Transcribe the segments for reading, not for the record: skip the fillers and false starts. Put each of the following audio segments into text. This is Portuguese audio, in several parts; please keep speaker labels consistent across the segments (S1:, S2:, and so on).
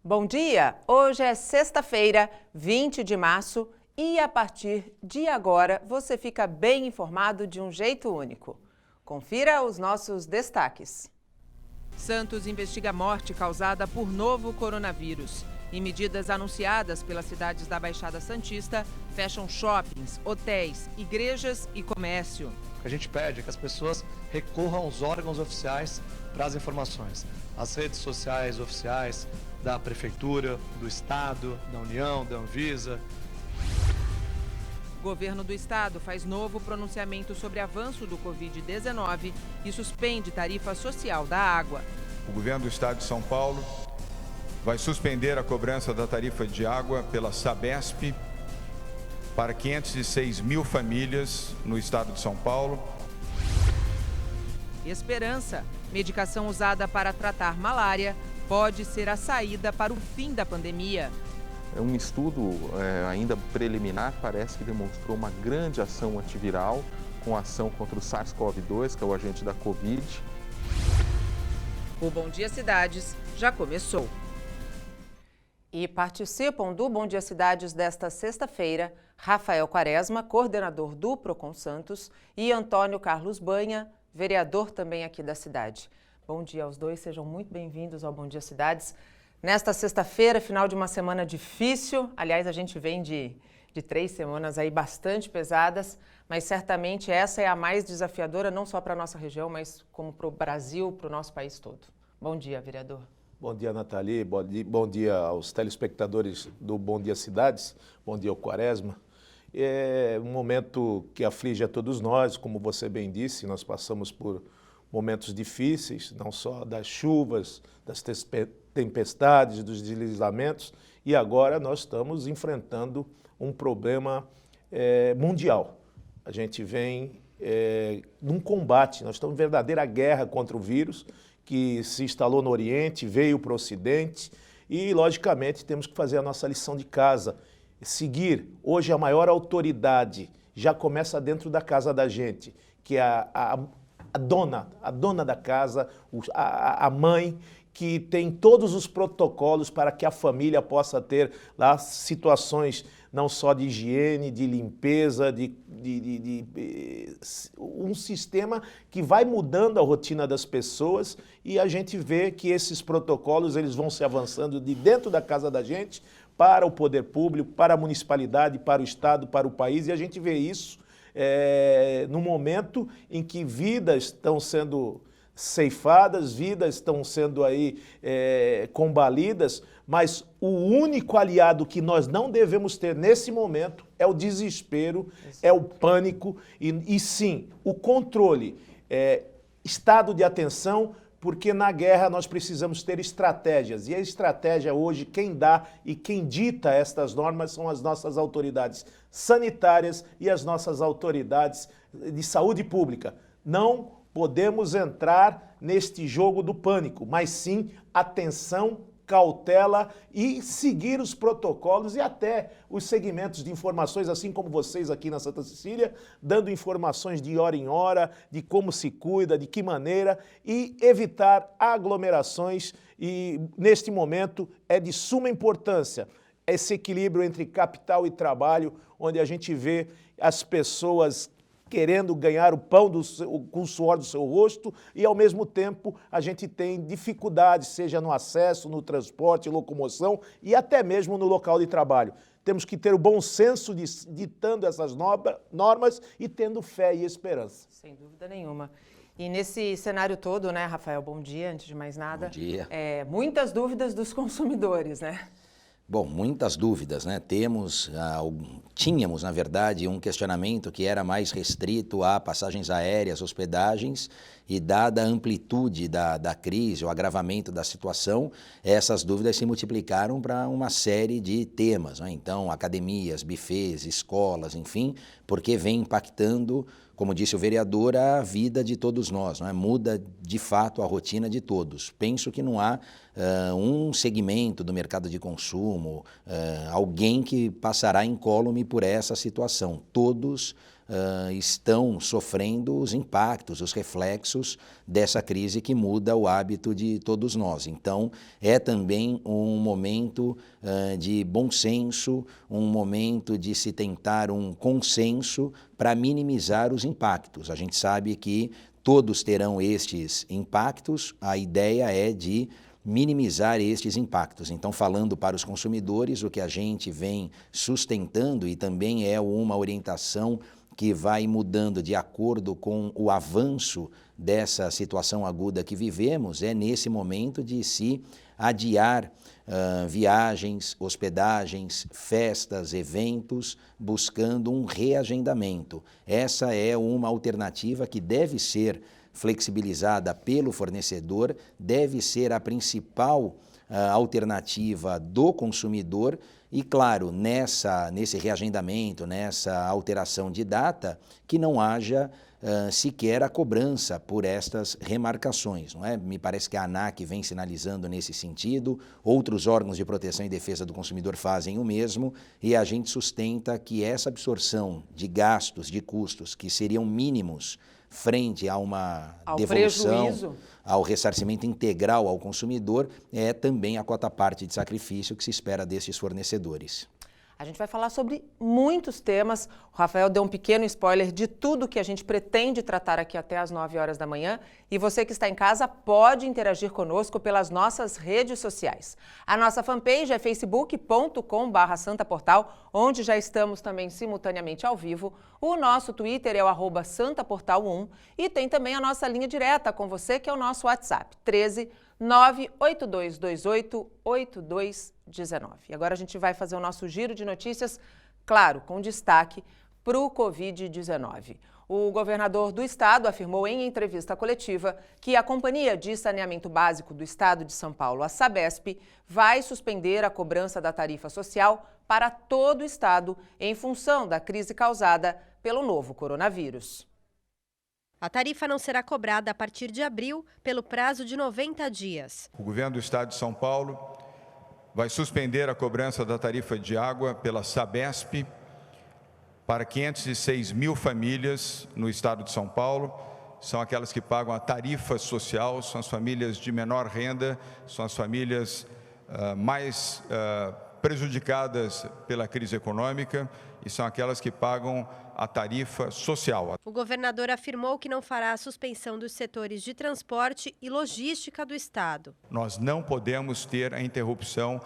S1: Bom dia! Hoje é sexta-feira, 20 de março, e a partir de agora você fica bem informado de um jeito único. Confira os nossos destaques. Santos investiga morte causada por novo coronavírus. E medidas anunciadas pelas cidades da Baixada Santista fecham shoppings, hotéis, igrejas e comércio.
S2: O que a gente pede é que as pessoas recorram aos órgãos oficiais para as informações. As redes sociais oficiais da Prefeitura, do Estado, da União, da Anvisa.
S1: O governo do Estado faz novo pronunciamento sobre avanço do Covid-19 e suspende tarifa social da água.
S3: O governo do Estado de São Paulo vai suspender a cobrança da tarifa de água pela Sabesp para 506 mil famílias no estado de São Paulo.
S1: Esperança. Medicação usada para tratar malária pode ser a saída para o fim da pandemia.
S4: Um estudo ainda preliminar parece que demonstrou uma grande ação antiviral com ação contra o SARS-CoV-2, que é o agente da Covid.
S1: O Bom Dia Cidades já começou. E participam do Bom Dia Cidades desta sexta-feira Rafael Quaresma, coordenador do Procon Santos, e Antônio Carlos Banha, vereador também aqui da cidade. Bom dia aos dois, sejam muito bem-vindos ao Bom Dia Cidades. Nesta sexta-feira, final de uma semana difícil, aliás, a gente vem de 3 semanas aí bastante pesadas, mas certamente essa é a mais desafiadora, não só para a nossa região, mas como para o Brasil, para o nosso país todo. Bom dia, vereador.
S5: Bom dia, Nathalie. Bom dia aos telespectadores do Bom Dia Cidades. Bom dia ao Quaresma. É um momento que aflige a todos nós, como você bem disse, nós passamos por momentos difíceis, não só das chuvas, das tempestades, dos deslizamentos, e agora nós estamos enfrentando um problema mundial. A gente vem num combate, nós estamos em verdadeira guerra contra o vírus, que se instalou no Oriente, veio para o Ocidente e, logicamente, temos que fazer a nossa lição de casa. Seguir, hoje a maior autoridade já começa dentro da casa da gente, que é a dona da casa, a mãe, que tem todos os protocolos para que a família possa ter lá situações não só de higiene, de limpeza, um sistema que vai mudando a rotina das pessoas e a gente vê que esses protocolos eles vão se avançando de dentro da casa da gente para o poder público, para a municipalidade, para o Estado, para o país, e a gente vê isso no momento em que vidas estão sendo ceifadas, vidas estão sendo aí combalidas, mas o único aliado que nós não devemos ter nesse momento é o desespero, é o pânico e sim, o controle, estado de atenção, porque na guerra nós precisamos ter estratégias. E a estratégia hoje, quem dá e quem dita estas normas são as nossas autoridades sanitárias e as nossas autoridades de saúde pública. Não podemos entrar neste jogo do pânico, mas sim atenção, cautela e seguir os protocolos e até os segmentos de informações, assim como vocês aqui na Santa Cecília, dando informações de hora em hora, de como se cuida, de que maneira e evitar aglomerações e neste momento é de suma importância esse equilíbrio entre capital e trabalho, onde a gente vê as pessoas querendo ganhar o pão com o suor do seu rosto e, ao mesmo tempo, a gente tem dificuldades, seja no acesso, no transporte, locomoção e até mesmo no local de trabalho. Temos que ter o bom senso ditando essas normas e tendo fé e esperança.
S1: Sem dúvida nenhuma. E nesse cenário todo, né, Rafael, bom dia, antes de mais nada.
S6: Bom dia.
S1: Muitas dúvidas dos consumidores, né?
S6: Bom, muitas dúvidas, né? Tínhamos, na verdade, um questionamento que era mais restrito a passagens aéreas, hospedagens, e dada a amplitude da crise, o agravamento da situação, essas dúvidas se multiplicaram para uma série de temas, né? Então, academias, bufês, escolas, enfim, porque vem impactando, como disse o vereador, a vida de todos nós, não é? Muda de fato a rotina de todos. Penso que não há um segmento do mercado de consumo, alguém que passará incólume por essa situação. Todos estão sofrendo os impactos, os reflexos dessa crise que muda o hábito de todos nós. Então, é também um momento de bom senso, um momento de se tentar um consenso para minimizar os impactos. A gente sabe que todos terão estes impactos, a ideia é de minimizar estes impactos. Então, falando para os consumidores, o que a gente vem sustentando e também é uma orientação que vai mudando de acordo com o avanço dessa situação aguda que vivemos, é nesse momento de se adiar viagens, hospedagens, festas, eventos, buscando um reagendamento. Essa é uma alternativa que deve ser flexibilizada pelo fornecedor, deve ser a principal alternativa do consumidor e, claro, nesse reagendamento, nessa alteração de data, que não haja sequer a cobrança por estas remarcações, não é? Me parece que a ANAC vem sinalizando nesse sentido, outros órgãos de proteção e defesa do consumidor fazem o mesmo e a gente sustenta que essa absorção de de custos que seriam mínimos frente a uma devolução, prejuízo, ao ressarcimento integral ao consumidor, é também a cota-parte de sacrifício que se espera desses fornecedores.
S1: A gente vai falar sobre muitos temas. O Rafael deu um pequeno spoiler de tudo que a gente pretende tratar aqui até às 9 horas da manhã. E você que está em casa pode interagir conosco pelas nossas redes sociais. A nossa fanpage é facebook.com/santaportal, onde já estamos também simultaneamente ao vivo. O nosso Twitter é o @santaportal1 e tem também a nossa linha direta com você, que é o nosso WhatsApp, 13 98228 8219. E agora a gente vai fazer o nosso giro de notícias, claro, com destaque para o Covid-19. O governador do estado afirmou em entrevista coletiva que a Companhia de Saneamento Básico do Estado de São Paulo, a Sabesp, vai suspender a cobrança da tarifa social para todo o estado em função da crise causada pelo novo coronavírus.
S7: A tarifa não será cobrada a partir de abril pelo prazo de 90 dias.
S3: O governo do estado de São Paulo vai suspender a cobrança da tarifa de água pela Sabesp para 506 mil famílias no estado de São Paulo. São aquelas que pagam a tarifa social, são as famílias de menor renda, são as famílias mais prejudicadas pela crise econômica e são aquelas que pagam a tarifa social.
S7: O governador afirmou que não fará a suspensão dos setores de transporte e logística do estado.
S3: Nós não podemos ter a interrupção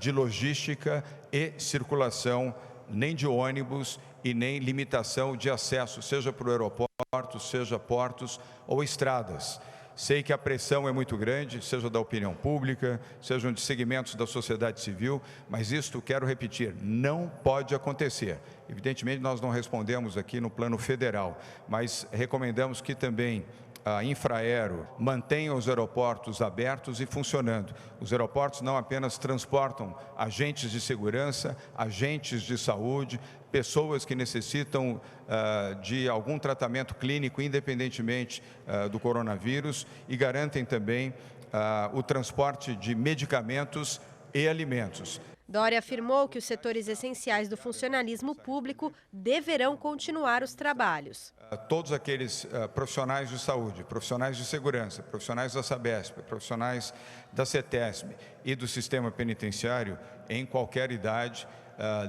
S3: de logística e circulação, nem de ônibus e nem limitação de acesso, seja para o aeroporto, seja portos ou estradas. Sei que a pressão é muito grande, seja da opinião pública, sejam de segmentos da sociedade civil, mas isto, quero repetir, não pode acontecer. Evidentemente, nós não respondemos aqui no plano federal, mas recomendamos que também a Infraero mantenha os aeroportos abertos e funcionando. Os aeroportos não apenas transportam agentes de segurança, agentes de saúde, pessoas que necessitam de algum tratamento clínico, independentemente do coronavírus, e garantem também o transporte de medicamentos e alimentos.
S7: Dória afirmou que os setores essenciais do funcionalismo público deverão continuar os trabalhos.
S3: Todos aqueles profissionais de saúde, profissionais de segurança, profissionais da Sabesp, profissionais da CETESB e do sistema penitenciário, em qualquer idade,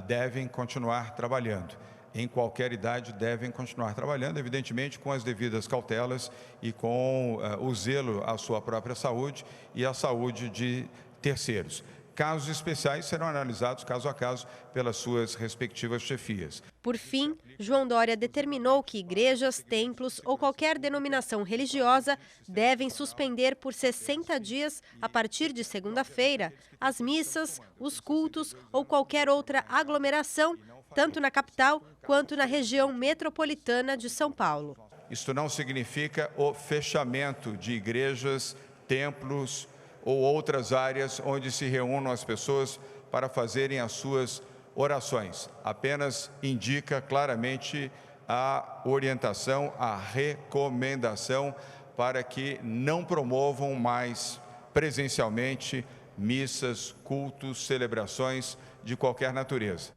S3: devem continuar trabalhando. Em qualquer idade devem continuar trabalhando, evidentemente com as devidas cautelas e com o zelo à sua própria saúde e à saúde de terceiros. Casos especiais serão analisados caso a caso pelas suas respectivas chefias.
S7: Por fim, João Dória determinou que igrejas, templos ou qualquer denominação religiosa devem suspender por 60 dias, a partir de segunda-feira, as missas, os cultos ou qualquer outra aglomeração, tanto na capital quanto na região metropolitana de São Paulo.
S3: Isto não significa o fechamento de igrejas, templos ou outras áreas onde se reúnam as pessoas para fazerem as suas orações. Apenas indica claramente a orientação, a recomendação para que não promovam mais presencialmente missas, cultos, celebrações de qualquer natureza.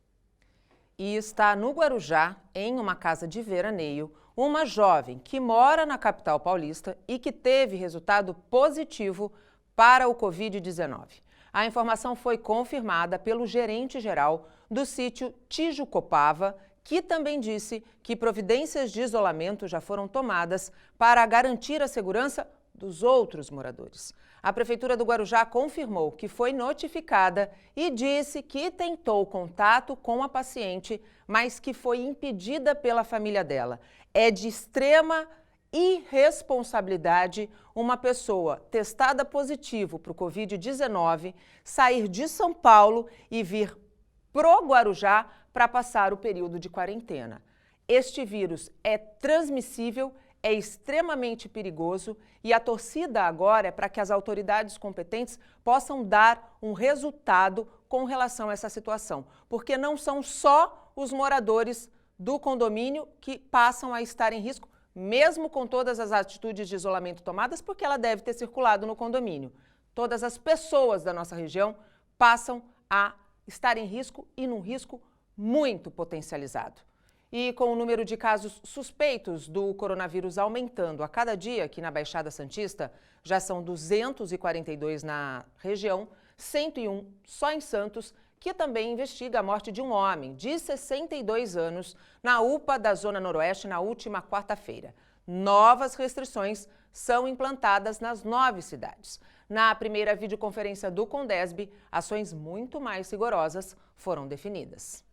S1: E está no Guarujá, em uma casa de veraneio, uma jovem que mora na capital paulista e que teve resultado positivo para o Covid-19. A informação foi confirmada pelo gerente-geral do sítio Tijucopava, que também disse que providências de isolamento já foram tomadas para garantir a segurança dos outros moradores. A Prefeitura do Guarujá confirmou que foi notificada e disse que tentou contato com a paciente, mas que foi impedida pela família dela. É de extrema irresponsabilidade uma pessoa testada positivo para o Covid-19 sair de São Paulo e vir pro Guarujá para passar o período de quarentena. Este vírus é transmissível, é extremamente perigoso e a torcida agora é para que as autoridades competentes possam dar um resultado com relação a essa situação, porque não são só os moradores do condomínio que passam a estar em risco, mesmo com todas as atitudes de isolamento tomadas, porque ela deve ter circulado no condomínio. Todas as pessoas da nossa região passam a estar em risco e num risco muito potencializado. E com o número de casos suspeitos do coronavírus aumentando a cada dia aqui na Baixada Santista, já são 242 na região, 101 só em Santos, que também investiga a morte de um homem de 62 anos na UPA da Zona Noroeste na última quarta-feira. Novas restrições são implantadas nas 9 cidades. Na primeira videoconferência do Condesb, ações muito mais rigorosas foram definidas.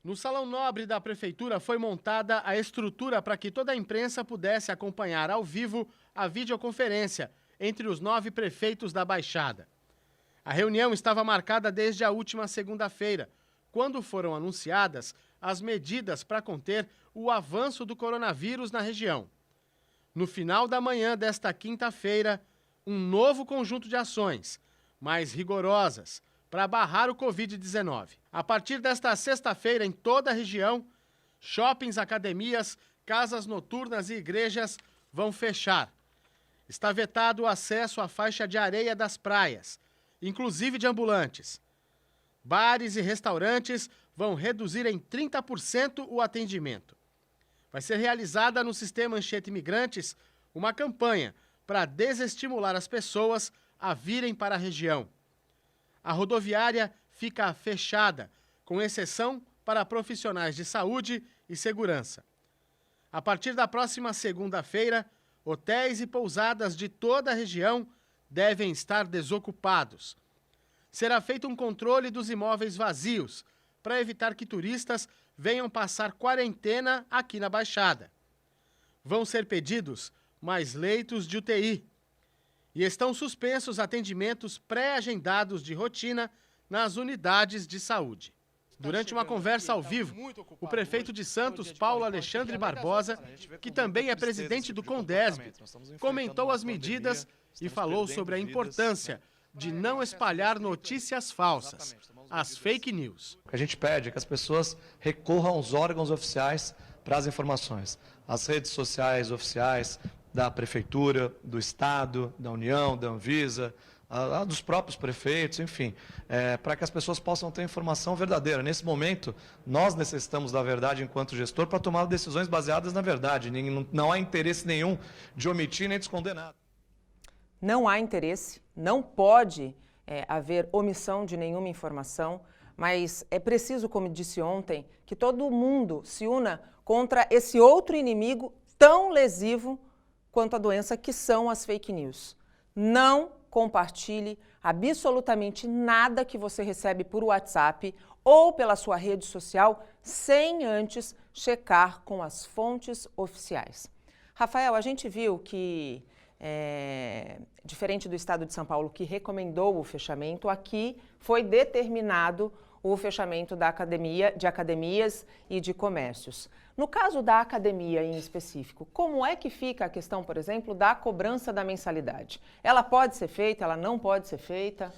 S8: No Salão Nobre da Prefeitura foi montada a estrutura para que toda a imprensa pudesse acompanhar ao vivo a videoconferência entre os 9 prefeitos da Baixada. A reunião estava marcada desde a última segunda-feira, quando foram anunciadas as medidas para conter o avanço do coronavírus na região. No final da manhã desta quinta-feira, um novo conjunto de ações, mais rigorosas, para barrar o Covid-19. A partir desta sexta-feira, em toda a região, shoppings, academias, casas noturnas e igrejas vão fechar. Está vetado o acesso à faixa de areia das praias, inclusive de ambulantes. Bares e restaurantes vão reduzir em 30% o atendimento. Vai ser realizada no Sistema Anchieta Imigrantes uma campanha para desestimular as pessoas a virem para a região. A rodoviária fica fechada, com exceção para profissionais de saúde e segurança. A partir da próxima segunda-feira, hotéis e pousadas de toda a região devem estar desocupados. Será feito um controle dos imóveis vazios, para evitar que turistas venham passar quarentena aqui na Baixada. Vão ser pedidos mais leitos de UTI. E estão suspensos atendimentos pré-agendados de rotina nas unidades de saúde. Durante uma conversa ao vivo, o prefeito de Santos, Paulo Alexandre Barbosa, que também é presidente do Condesb, comentou as medidas e falou sobre a importância de não espalhar notícias falsas, as fake news.
S2: O que a gente pede é que as pessoas recorram aos órgãos oficiais para as informações. As redes sociais oficiais da Prefeitura, do Estado, da União, da Anvisa, dos próprios prefeitos, enfim, para que as pessoas possam ter informação verdadeira. Nesse momento, nós necessitamos da verdade enquanto gestor para tomar decisões baseadas na verdade. Não há interesse nenhum de omitir nem de esconder nada.
S1: Não há interesse, não pode haver omissão de nenhuma informação, mas é preciso, como disse ontem, que todo mundo se una contra esse outro inimigo tão lesivo quanto a doença que são as fake news. Não compartilhe absolutamente nada que você recebe por WhatsApp ou pela sua rede social sem antes checar com as fontes oficiais. Rafael, a gente viu que, diferente do estado de São Paulo, que recomendou o fechamento, aqui foi determinado o fechamento de academias e de comércios. No caso da academia em específico, como é que fica a questão, por exemplo, da cobrança da mensalidade? Ela pode ser feita, ela não pode ser feita?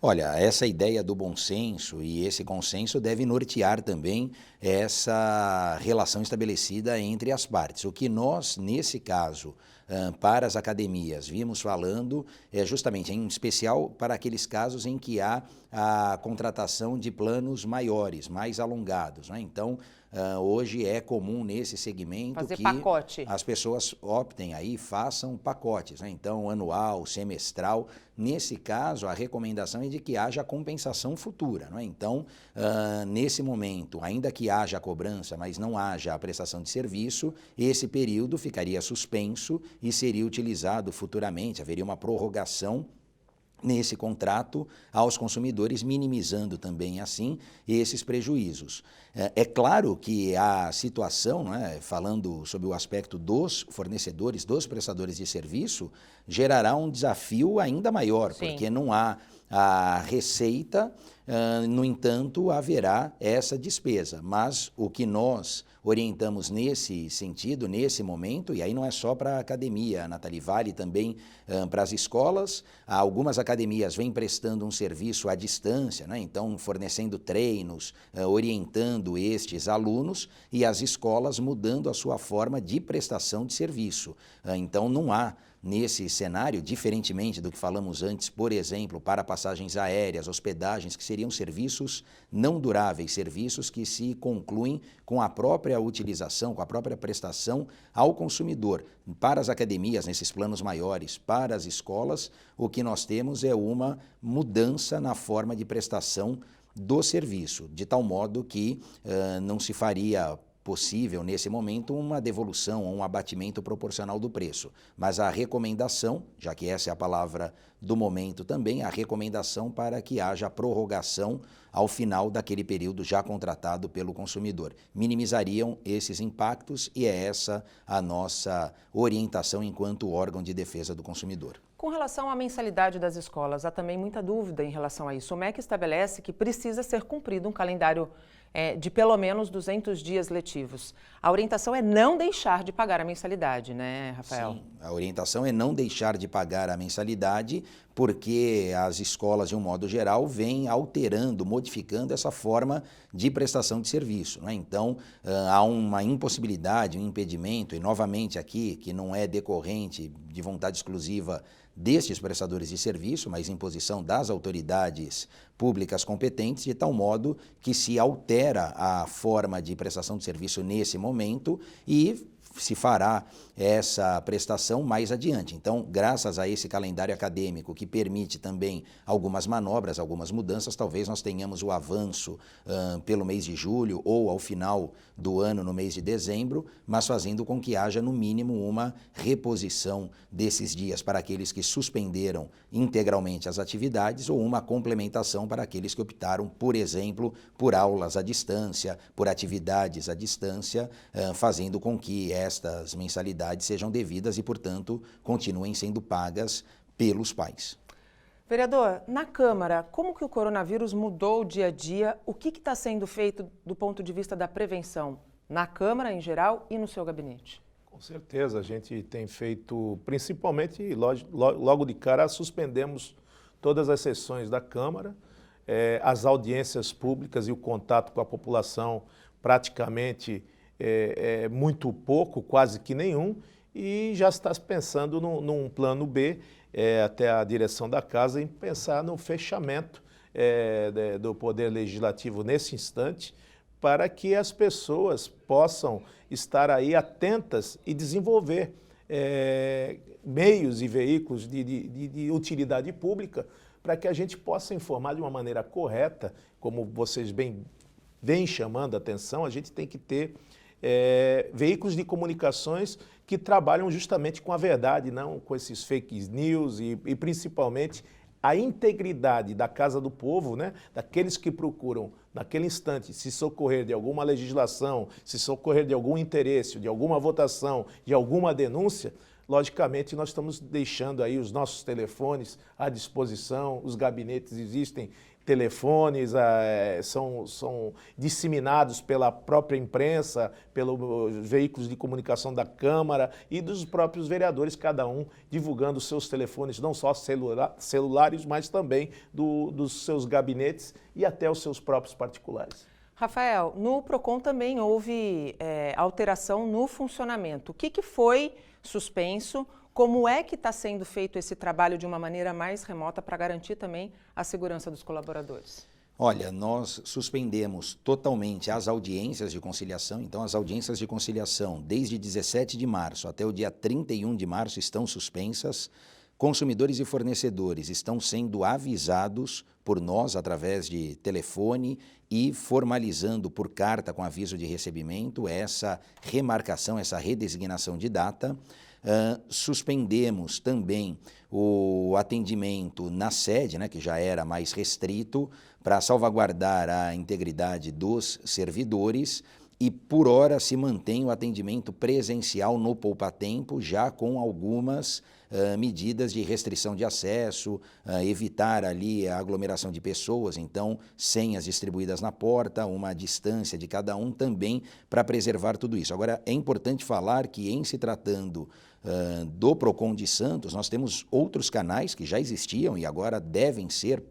S6: Olha, essa ideia do bom senso e esse consenso deve nortear também essa relação estabelecida entre as partes. O que nós, nesse caso para as academias. Vimos falando justamente, em especial, para aqueles casos em que há a contratação de planos maiores, mais alongados, né? Então, hoje é comum nesse segmento
S1: fazer
S6: que
S1: pacote.
S6: As pessoas optem aí, façam pacotes, né? Então, anual, semestral. Nesse caso, a recomendação é de que haja compensação futura, não é? Então, nesse momento, ainda que haja a cobrança, mas não haja a prestação de serviço, esse período ficaria suspenso e seria utilizado futuramente, haveria uma prorrogação nesse contrato aos consumidores, minimizando também assim esses prejuízos. É claro que a situação, né, falando sobre o aspecto dos fornecedores, dos prestadores de serviço, gerará um desafio ainda maior,
S1: Sim.
S6: porque não há a receita, no entanto, haverá essa despesa. Mas o que nós orientamos nesse sentido, nesse momento, e aí não é só para a academia, Nathalie, vale também para as escolas. Algumas academias vêm prestando um serviço à distância, né? Então fornecendo treinos, orientando estes alunos, e as escolas mudando a sua forma de prestação de serviço. Então não há, nesse cenário, diferentemente do que falamos antes, por exemplo, para passagens aéreas, hospedagens, que seriam serviços não duráveis, serviços que se concluem com a própria utilização, com a própria prestação ao consumidor. Para as academias, nesses planos maiores, para as escolas, o que nós temos é uma mudança na forma de prestação do serviço, de tal modo que não se faria possível, nesse momento, uma devolução ou um abatimento proporcional do preço. Mas a recomendação, já que essa é a palavra do momento também, a recomendação para que haja prorrogação ao final daquele período já contratado pelo consumidor. Minimizariam esses impactos e é essa a nossa orientação enquanto órgão de defesa do consumidor.
S1: Com relação à mensalidade das escolas, há também muita dúvida em relação a isso. O MEC estabelece que precisa ser cumprido um calendário de pelo menos 200 dias letivos. A orientação é não deixar de pagar a mensalidade, né, Rafael?
S6: Sim, a orientação é não deixar de pagar a mensalidade, porque as escolas, de um modo geral, vêm alterando, modificando essa forma de prestação de serviço, né? Então, há uma impossibilidade, um impedimento, e novamente aqui, que não é decorrente de vontade exclusiva destes prestadores de serviço, mas imposição das autoridades públicas competentes, de tal modo que se altera a forma de prestação de serviço nesse momento e se fará essa prestação mais adiante. Então, graças a esse calendário acadêmico que permite também algumas manobras, algumas mudanças, talvez nós tenhamos o avanço pelo mês de julho ou ao final do ano, no mês de dezembro, mas fazendo com que haja, no mínimo, uma reposição desses dias para aqueles que suspenderam integralmente as atividades ou uma complementação para aqueles que optaram, por exemplo, por aulas à distância, por atividades à distância, fazendo com que estas mensalidades sejam devidas e, portanto, continuem sendo pagas pelos pais.
S1: Vereador, na Câmara, como que o coronavírus mudou o dia a dia? O que está sendo feito do ponto de vista da prevenção? Na Câmara, em geral, e no seu gabinete?
S5: Com certeza, a gente tem feito, principalmente, logo de cara, suspendemos todas as sessões da Câmara, as audiências públicas e o contato com a população praticamente muito pouco, quase que nenhum, e já está pensando num plano B, até a direção da casa, em pensar no fechamento do Poder Legislativo nesse instante, para que as pessoas possam estar aí atentas e desenvolver meios e veículos de utilidade pública, para que a gente possa informar de uma maneira correta, como vocês vêm chamando a atenção, a gente tem que ter veículos de comunicações que trabalham justamente com a verdade, não com esses fake news e principalmente a integridade da Casa do Povo, né? Daqueles que procuram, naquele instante, se socorrer de alguma legislação, se socorrer de algum interesse, de alguma votação, de alguma denúncia. Logicamente, nós estamos deixando aí os nossos telefones à disposição, os gabinetes existem, telefones são disseminados pela própria imprensa, pelos veículos de comunicação da Câmara e dos próprios vereadores, cada um divulgando seus telefones, não só celulares, mas também dos seus gabinetes e até os seus próprios particulares.
S1: Rafael, no PROCON também houve alteração no funcionamento. O que foi suspenso. Como é que está sendo feito esse trabalho de uma maneira mais remota para garantir também a segurança dos colaboradores?
S6: Olha, nós suspendemos totalmente as audiências de conciliação. Então, as audiências de conciliação, desde 17 de março até o dia 31 de março, estão suspensas. Consumidores e fornecedores estão sendo avisados por nós através de telefone e formalizando por carta com aviso de recebimento essa remarcação, essa redesignação de data. Suspendemos também o atendimento na sede, né, que já era mais restrito, para salvaguardar a integridade dos servidores, e por hora se mantém o atendimento presencial no poupa-tempo, já com algumas medidas de restrição de acesso, evitar ali a aglomeração de pessoas, então senhas distribuídas na porta, uma distância de cada um também para preservar tudo isso. Agora, é importante falar que em se tratando do Procon de Santos, nós temos outros canais que já existiam e agora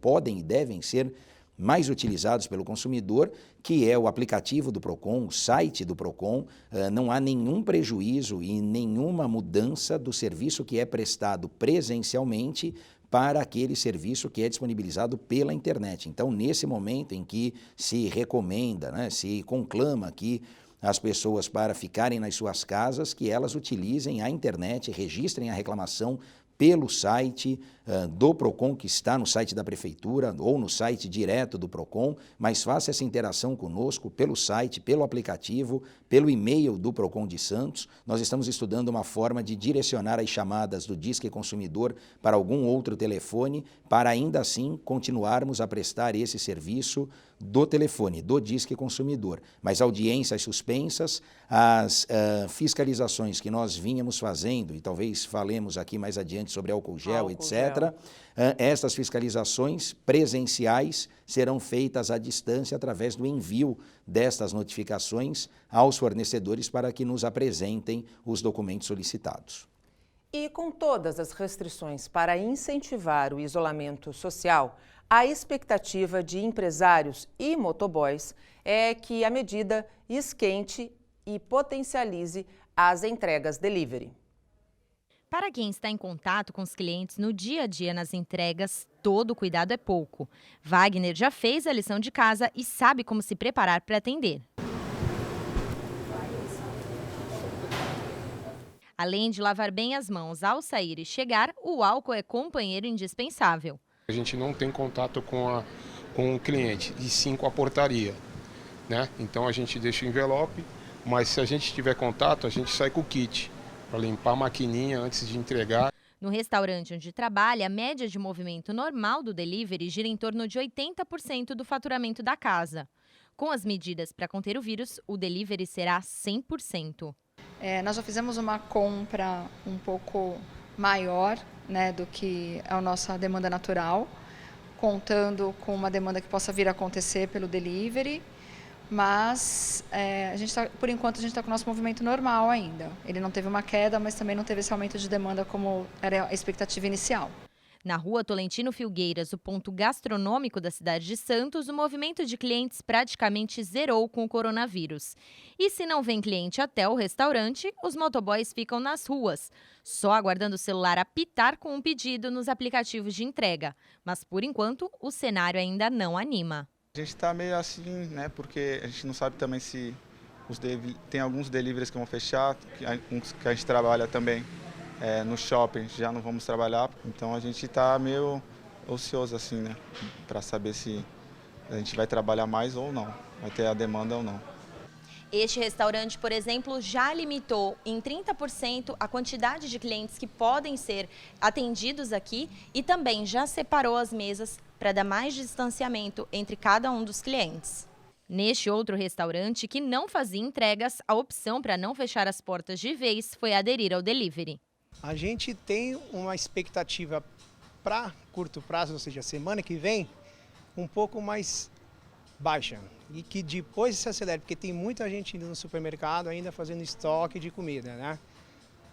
S6: podem e devem ser mais utilizados pelo consumidor, que é o aplicativo do Procon, o site do Procon. Não há nenhum prejuízo e nenhuma mudança do serviço que é prestado presencialmente para aquele serviço que é disponibilizado pela internet. Então, nesse momento em que se recomenda, né, se conclama que as pessoas para ficarem nas suas casas, que elas utilizem a internet, registrem a reclamação pelo site do Procon, que está no site da Prefeitura ou no site direto do Procon, mas faça essa interação conosco pelo site, pelo aplicativo, pelo e-mail do Procon de Santos. Nós estamos estudando uma forma de direcionar as chamadas do Disque Consumidor para algum outro telefone, para ainda assim continuarmos a prestar esse serviço do telefone, do Disque Consumidor. Mas audiências suspensas, as fiscalizações que nós vínhamos fazendo, e talvez falemos aqui mais adiante sobre álcool gel, etc., essas fiscalizações presenciais serão feitas à distância através do envio destas notificações aos fornecedores para que nos apresentem os documentos solicitados.
S1: E com todas as restrições para incentivar o isolamento social, a expectativa de empresários e motoboys é que a medida esquente e potencialize as entregas delivery.
S9: Para quem está em contato com os clientes no dia a dia nas entregas, todo cuidado é pouco. Wagner já fez a lição de casa e sabe como se preparar para atender. Além de lavar bem as mãos ao sair e chegar, o álcool é companheiro indispensável.
S10: A gente não tem contato com o cliente, e sim com a portaria, né? Então a gente deixa o envelope, mas se a gente tiver contato, a gente sai com o kit para limpar a maquininha antes de entregar.
S9: No restaurante onde trabalha, a média de movimento normal do delivery gira em torno de 80% do faturamento da casa. Com as medidas para conter o vírus, o delivery será 100%.
S11: Nós já fizemos uma compra um pouco maior, né, do que a nossa demanda natural, contando com uma demanda que possa vir a acontecer pelo delivery, mas por enquanto a gente está com o nosso movimento normal ainda. Ele não teve uma queda, mas também não teve esse aumento de demanda como era a expectativa inicial.
S9: Na rua Tolentino Filgueiras, o ponto gastronômico da cidade de Santos, o movimento de clientes praticamente zerou com o coronavírus. E se não vem cliente até o restaurante, os motoboys ficam nas ruas, só aguardando o celular apitar com um pedido nos aplicativos de entrega. Mas, por enquanto, o cenário ainda não anima.
S12: A gente está meio assim, né, porque a gente não sabe também se tem alguns deliveries que vão fechar, que a gente trabalha também. No shopping já não vamos trabalhar, então a gente está meio ocioso assim, né, para saber se a gente vai trabalhar mais ou não, vai ter a demanda ou não.
S9: Este restaurante, por exemplo, já limitou em 30% a quantidade de clientes que podem ser atendidos aqui e também já separou as mesas para dar mais distanciamento entre cada um dos clientes. Neste outro restaurante que não fazia entregas, a opção para não fechar as portas de vez foi aderir ao delivery.
S13: A gente tem uma expectativa para curto prazo, ou seja, semana que vem, um pouco mais baixa e que depois se acelere, porque tem muita gente indo no supermercado ainda fazendo estoque de comida, né?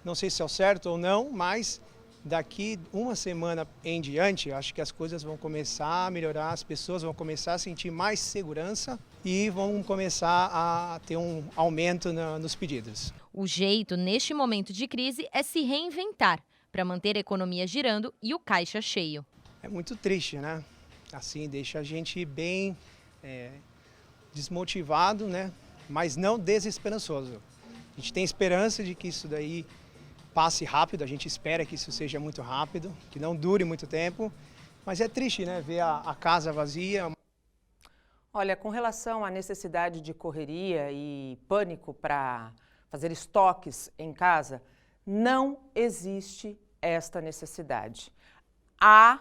S13: Não sei se é o certo ou não, mas daqui uma semana em diante, acho que as coisas vão começar a melhorar, as pessoas vão começar a sentir mais segurança e vão começar a ter um aumento nos pedidos.
S9: O jeito, neste momento de crise, é se reinventar para manter a economia girando e o caixa cheio.
S13: É muito triste, né? Assim, deixa a gente bem desmotivado, né? Mas não desesperançoso. A gente tem esperança de que isso daí passe rápido, a gente espera que isso seja muito rápido, que não dure muito tempo, mas é triste, né, ver a casa vazia.
S1: Olha, com relação à necessidade de correria e pânico para fazer estoques em casa, não existe esta necessidade. A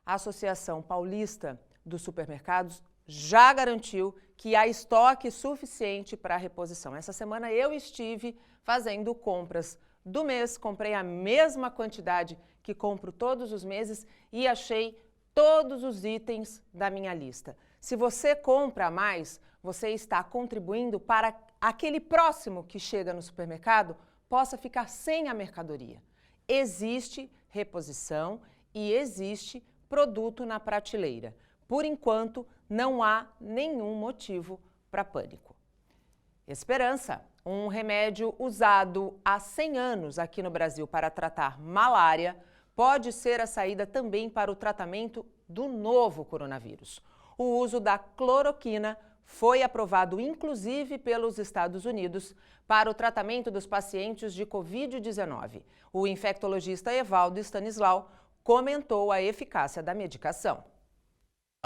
S1: Associação Paulista dos Supermercados já garantiu que há estoque suficiente para reposição. Essa semana eu estive fazendo compras do mês, comprei a mesma quantidade que compro todos os meses e achei todos os itens da minha lista. Se você compra mais, você está contribuindo para aquele próximo que chega no supermercado possa ficar sem a mercadoria. Existe reposição e existe produto na prateleira. Por enquanto, não há nenhum motivo para pânico. Esperança, um remédio usado há 100 anos aqui no Brasil para tratar malária, pode ser a saída também para o tratamento do novo coronavírus. O uso da cloroquina foi aprovado inclusive pelos Estados Unidos para o tratamento dos pacientes de Covid-19. O infectologista Evaldo Stanislau comentou a eficácia da medicação.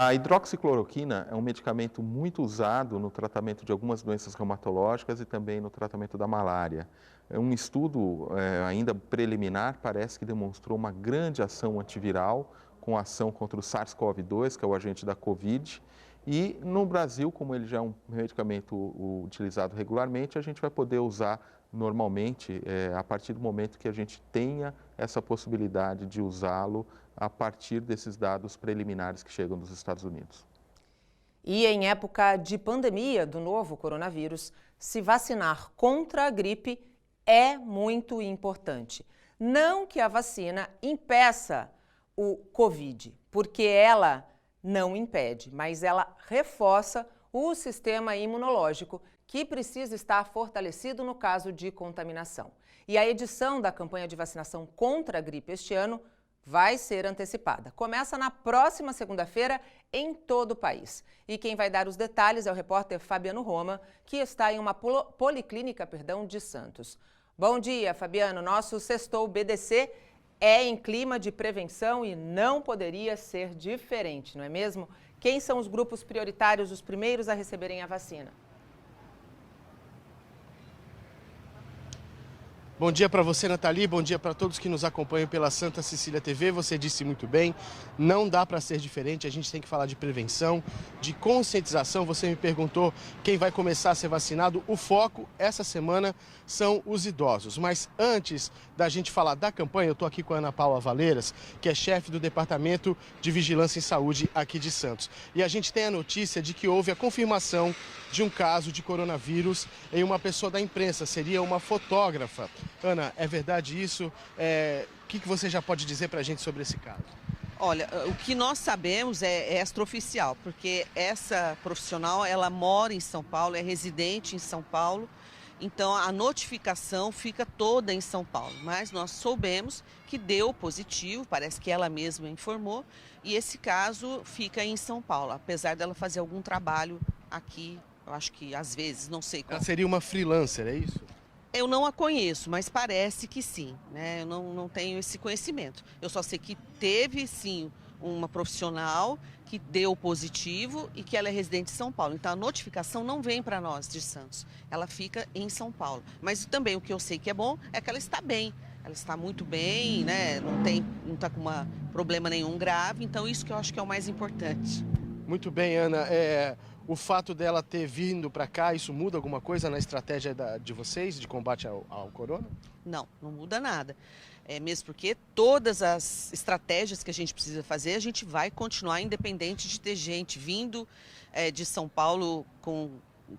S4: A hidroxicloroquina é um medicamento muito usado no tratamento de algumas doenças reumatológicas e também no tratamento da malária. Um estudo ainda preliminar parece que demonstrou uma grande ação antiviral com ação contra o SARS-CoV-2, que é o agente da Covid. E no Brasil, como ele já é um medicamento utilizado regularmente, a gente vai poder usar normalmente a partir do momento que a gente tenha essa possibilidade de usá-lo a partir desses dados preliminares que chegam dos Estados Unidos.
S1: E em época de pandemia do novo coronavírus, se vacinar contra a gripe é muito importante. Não que a vacina impeça o Covid, porque ela não impede, mas ela reforça o sistema imunológico, que precisa estar fortalecido no caso de contaminação. E a edição da campanha de vacinação contra a gripe este ano vai ser antecipada. Começa na próxima segunda-feira em todo o país. E quem vai dar os detalhes é o repórter Fabiano Roma, que está em uma policlínica de Santos. Bom dia, Fabiano. Nosso Sextou BDC é em clima de prevenção e não poderia ser diferente, não é mesmo? Quem são os grupos prioritários, os primeiros a receberem a vacina?
S8: Bom dia para você, Nathalie. Bom dia para todos que nos acompanham pela Santa Cecília TV. Você disse muito bem, não dá para ser diferente. A gente tem que falar de prevenção, de conscientização. Você me perguntou quem vai começar a ser vacinado. O foco essa semana são os idosos. Mas antes da gente falar da campanha, eu estou aqui com a Ana Paula Valeiras, que é chefe do Departamento de Vigilância em Saúde aqui de Santos. E a gente tem a notícia de que houve a confirmação de um caso de coronavírus em uma pessoa da imprensa, seria uma fotógrafa. Ana, é verdade isso? O que você já pode dizer para a gente sobre esse caso?
S14: Olha, o que nós sabemos é extraoficial, porque essa profissional, ela mora em São Paulo, é residente em São Paulo, então a notificação fica toda em São Paulo. Mas nós soubemos que deu positivo, parece que ela mesma informou, e esse caso fica em São Paulo, apesar dela fazer algum trabalho aqui, eu acho que às vezes, não sei qual.
S8: Ela seria uma freelancer, é isso?
S14: Eu não a conheço, mas parece que sim, né? Eu não tenho esse conhecimento. Eu só sei que teve, sim, uma profissional que deu positivo e que ela é residente de São Paulo. Então, a notificação não vem para nós de Santos, ela fica em São Paulo. Mas também o que eu sei que é bom é que ela está bem. Ela está muito bem, né? Não está com problema nenhum grave, então isso que eu acho que é o mais importante.
S8: Muito bem, Ana. O fato dela ter vindo para cá, isso muda alguma coisa na estratégia de vocês de combate ao corona?
S14: Não muda nada. Mesmo porque todas as estratégias que a gente precisa fazer, a gente vai continuar independente de ter gente vindo de São Paulo com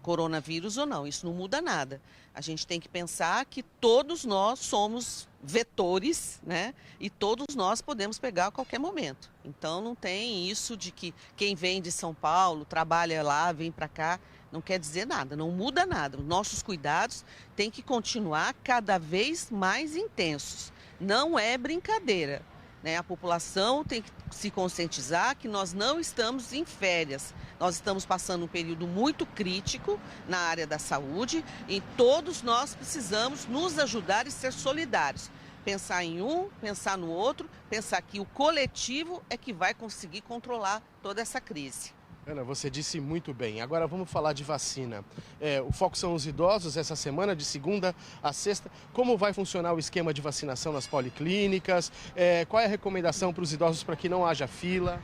S14: coronavírus ou não. Isso não muda nada. A gente tem que pensar que todos nós somos vetores, né? E todos nós podemos pegar a qualquer momento. Então não tem isso de que quem vem de São Paulo, trabalha lá, vem para cá. não quer dizer nada, não muda nada. Os nossos cuidados têm que continuar cada vez mais intensos. Não é brincadeira, né? A população tem que se conscientizar que nós não estamos em férias. Nós estamos passando um período muito crítico na área da saúde e todos nós precisamos nos ajudar e ser solidários. Pensar em um, pensar no outro, pensar que o coletivo é que vai conseguir controlar toda essa crise.
S8: Ana, você disse muito bem. Agora vamos falar de vacina. O foco são os idosos essa semana, de segunda a sexta. Como vai funcionar o esquema de vacinação nas policlínicas? Qual é a recomendação para os idosos para que não haja fila?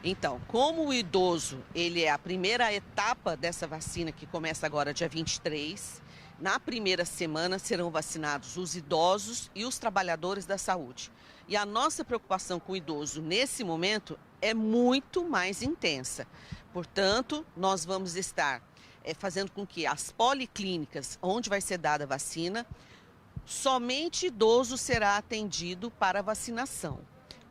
S14: Então, como o idoso ele é a primeira etapa dessa vacina que começa agora dia 23, na primeira semana serão vacinados os idosos e os trabalhadores da saúde. E a nossa preocupação com o idoso nesse momento é muito mais intensa. Portanto, nós vamos estar fazendo com que as policlínicas, onde vai ser dada a vacina, somente idoso será atendido para vacinação.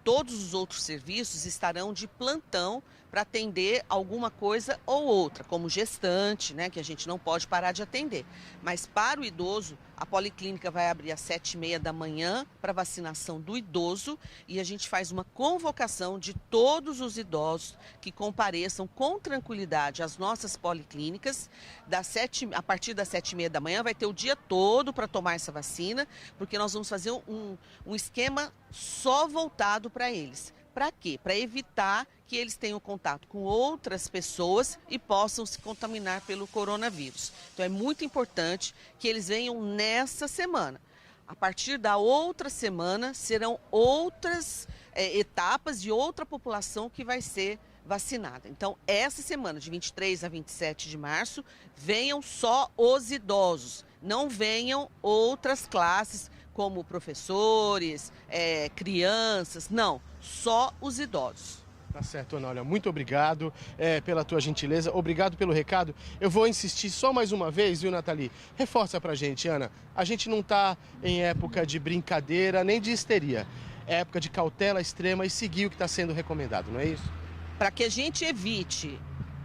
S14: Todos os outros serviços estarão de plantão para atender alguma coisa ou outra, como gestante, né, que a gente não pode parar de atender. Mas para o idoso, a policlínica vai abrir às 7h30 da manhã para vacinação do idoso e a gente faz uma convocação de todos os idosos que compareçam com tranquilidade às nossas policlínicas. A partir das 7h30 da manhã vai ter o dia todo para tomar essa vacina, porque nós vamos fazer um esquema só voltado para eles. Para quê? Para evitar que eles tenham contato com outras pessoas e possam se contaminar pelo coronavírus. Então é muito importante que eles venham nessa semana. A partir da outra semana serão outras etapas e outra população que vai ser vacinada. Então essa semana, de 23 a 27 de março, venham só os idosos, não venham outras classes como professores, crianças, não, só os idosos.
S8: Tá certo, Ana. Olha, muito obrigado pela tua gentileza, obrigado pelo recado. Eu vou insistir só mais uma vez, viu, Nathalie? Reforça pra gente, Ana. A gente não tá em época de brincadeira nem de histeria. É época de cautela extrema e seguir o que está sendo recomendado, não é isso?
S14: Para que a gente evite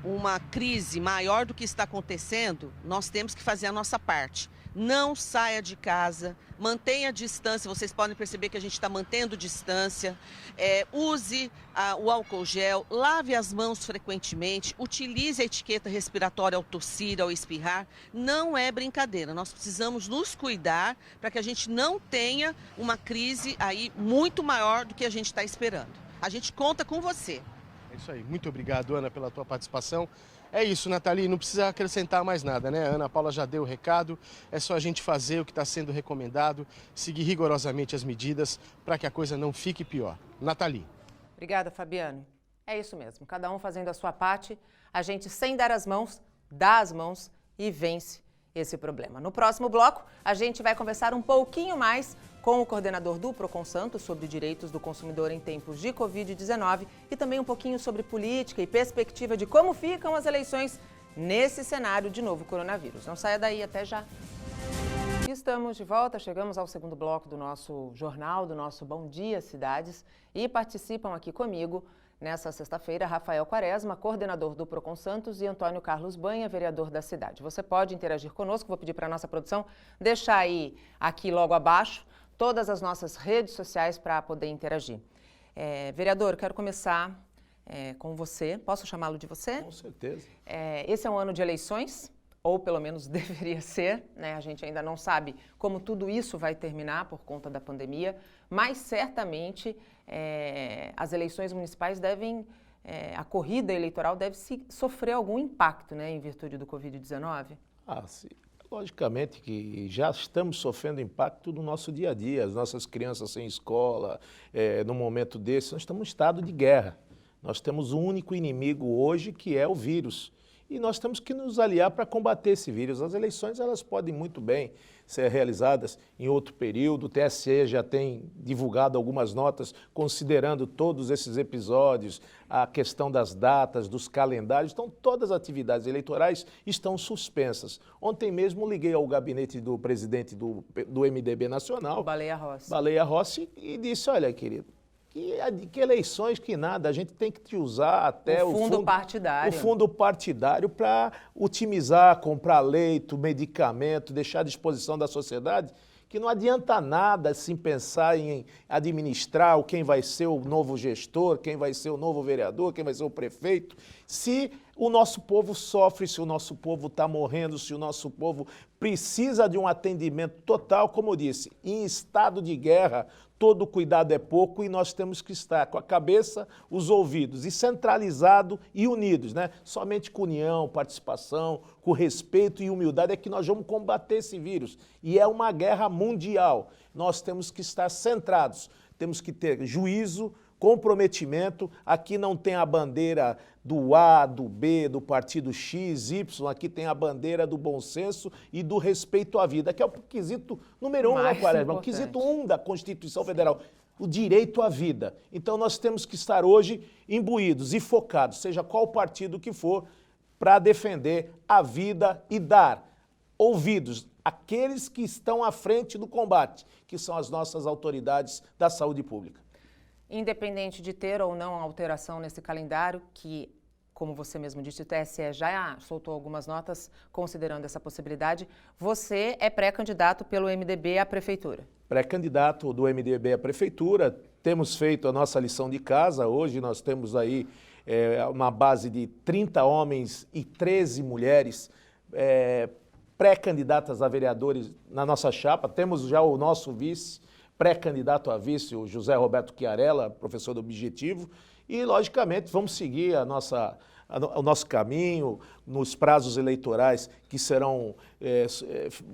S14: uma crise maior do que está acontecendo, nós temos que fazer a nossa parte. Não saia de casa, mantenha a distância, vocês podem perceber que a gente está mantendo distância, use o álcool gel, lave as mãos frequentemente, utilize a etiqueta respiratória ao tossir, ao espirrar. Não é brincadeira, nós precisamos nos cuidar para que a gente não tenha uma crise aí muito maior do que a gente está esperando. A gente conta com você.
S8: É isso aí, muito obrigado, Ana, pela tua participação. É isso, Nathalie, não precisa acrescentar mais nada, né? A Ana Paula já deu o recado, é só a gente fazer o que está sendo recomendado, seguir rigorosamente as medidas para que a coisa não fique pior. Nathalie.
S1: Obrigada, Fabiano. É isso mesmo, cada um fazendo a sua parte, a gente sem dar as mãos, dá as mãos e vence esse problema. No próximo bloco, a gente vai conversar um pouquinho mais com o coordenador do Procon Santos sobre direitos do consumidor em tempos de Covid-19 e também um pouquinho sobre política e perspectiva de como ficam as eleições nesse cenário de novo coronavírus. Não saia daí, até já! Estamos de volta, chegamos ao segundo bloco do nosso jornal, do nosso Bom Dia Cidades, e participam aqui comigo nessa sexta-feira Rafael Quaresma, coordenador do Procon Santos, e Antônio Carlos Banha, vereador da cidade. Você pode interagir conosco, vou pedir para a nossa produção deixar aí aqui logo abaixo todas as nossas redes sociais para poder interagir. Vereador, quero começar com você. Posso chamá-lo de você?
S5: Com certeza.
S1: Esse é um ano de eleições, ou pelo menos deveria ser, né? A gente ainda não sabe como tudo isso vai terminar por conta da pandemia, mas certamente as eleições municipais devem, a corrida eleitoral deve sofrer algum impacto, né, em virtude do Covid-19?
S5: Sim. Logicamente que já estamos sofrendo impacto no nosso dia a dia, as nossas crianças sem escola, no momento desse, nós estamos em estado de guerra. Nós temos um único inimigo hoje, que é o vírus. E nós temos que nos aliar para combater esse vírus. As eleições elas podem muito bem ser realizadas em outro período. O TSE já tem divulgado algumas notas considerando todos esses episódios, a questão das datas, dos calendários. Então, todas as atividades eleitorais estão suspensas. Ontem mesmo liguei ao gabinete do presidente do MDB Nacional,
S1: o Baleia Rossi.
S5: Baleia Rossi, e disse, olha, querido, Que eleições, que nada, a gente tem que usar até
S1: o fundo partidário.
S5: O fundo partidário para otimizar, comprar leito, medicamento, deixar à disposição da sociedade, que não adianta nada assim pensar em administrar quem vai ser o novo gestor, quem vai ser o novo vereador, quem vai ser o prefeito, se o nosso povo sofre, se o nosso povo está morrendo, se o nosso povo precisa de um atendimento total, como eu disse, em estado de guerra, todo cuidado é pouco e nós temos que estar com a cabeça, os ouvidos e centralizado e unidos, né? Somente com união, participação, com respeito e humildade é que nós vamos combater esse vírus. E é uma guerra mundial. Nós temos que estar centrados, temos que ter juízo, comprometimento. Aqui não tem a bandeira do A, do B, do partido X, Y, aqui tem a bandeira do bom senso e do respeito à vida, que é o quesito número 1, né, Quaresma? O quesito 1 da Constituição Federal, o direito à vida. Então nós temos que estar hoje imbuídos e focados, seja qual partido que for, para defender a vida e dar ouvidos àqueles que estão à frente do combate, que são as nossas autoridades da saúde pública.
S1: Independente de ter ou não alteração nesse calendário, que, como você mesmo disse, o TSE já soltou algumas notas considerando essa possibilidade, você é pré-candidato pelo MDB à prefeitura.
S5: Pré-candidato do MDB à prefeitura, temos feito a nossa lição de casa, hoje nós temos aí uma base de 30 homens e 13 mulheres pré-candidatas a vereadores na nossa chapa, temos já o nosso vice, pré-candidato a vice, o José Roberto Chiarella, professor do Objetivo, e, logicamente, vamos seguir o nosso caminho nos prazos eleitorais que serão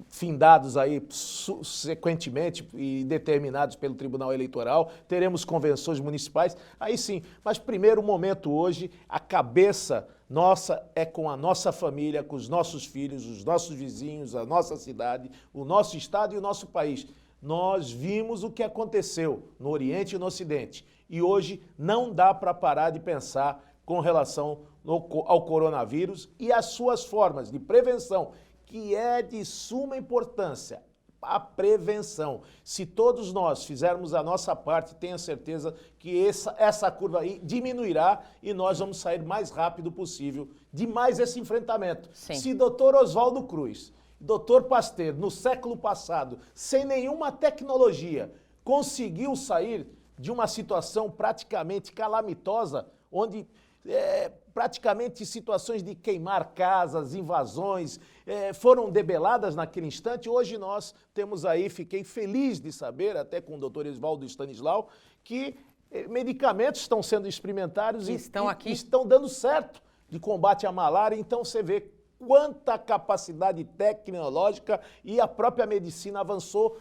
S5: findados aí subsequentemente e determinados pelo Tribunal Eleitoral. Teremos convenções municipais, aí sim. Mas, primeiro momento hoje, a cabeça nossa é com a nossa família, com os nossos filhos, os nossos vizinhos, a nossa cidade, o nosso estado e o nosso país. Nós vimos o que aconteceu no Oriente e no Ocidente e hoje não dá para parar de pensar com relação ao coronavírus e as suas formas de prevenção, que é de suma importância, a prevenção. Se todos nós fizermos a nossa parte, tenha certeza que essa curva aí diminuirá e nós vamos sair o mais rápido possível de mais esse enfrentamento.
S1: Sim.
S5: Se Dr. Oswaldo Cruz, Dr. Pasteur, no século passado, sem nenhuma tecnologia, conseguiu sair de uma situação praticamente calamitosa, onde praticamente situações de queimar casas, invasões, foram debeladas naquele instante. Hoje nós temos aí, fiquei feliz de saber, até com o doutor Oswaldo Stanislau, que medicamentos estão sendo experimentados e estão dando certo de combate à malária. Então você vê quanta capacidade tecnológica e a própria medicina avançou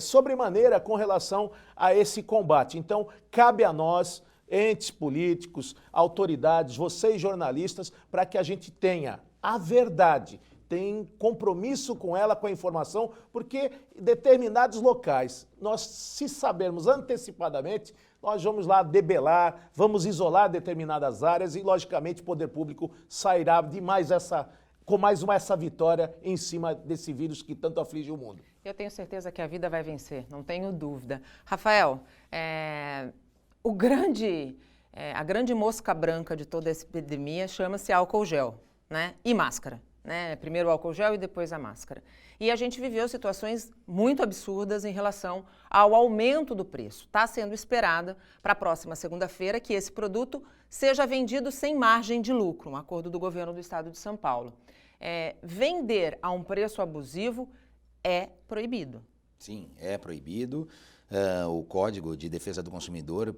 S5: sobremaneira com relação a esse combate. Então, cabe a nós, entes políticos, autoridades, vocês jornalistas, para que a gente tenha a verdade, tenha compromisso com ela, com a informação, porque em determinados locais, nós, se sabermos antecipadamente, nós vamos lá debelar, vamos isolar determinadas áreas e, logicamente, o poder público sairá com mais essa vitória em cima desse vírus que tanto aflige o mundo.
S1: Eu tenho certeza que a vida vai vencer, não tenho dúvida. Rafael, a grande mosca branca de toda essa epidemia chama-se álcool gel, né? E máscara. Né? Primeiro o álcool gel e depois a máscara. E a gente viveu situações muito absurdas em relação ao aumento do preço. Está sendo esperada para a próxima segunda-feira que esse produto seja vendido sem margem de lucro, um acordo do governo do estado de São Paulo. Vender a um preço abusivo é proibido.
S6: Sim, é proibido. O Código de Defesa do Consumidor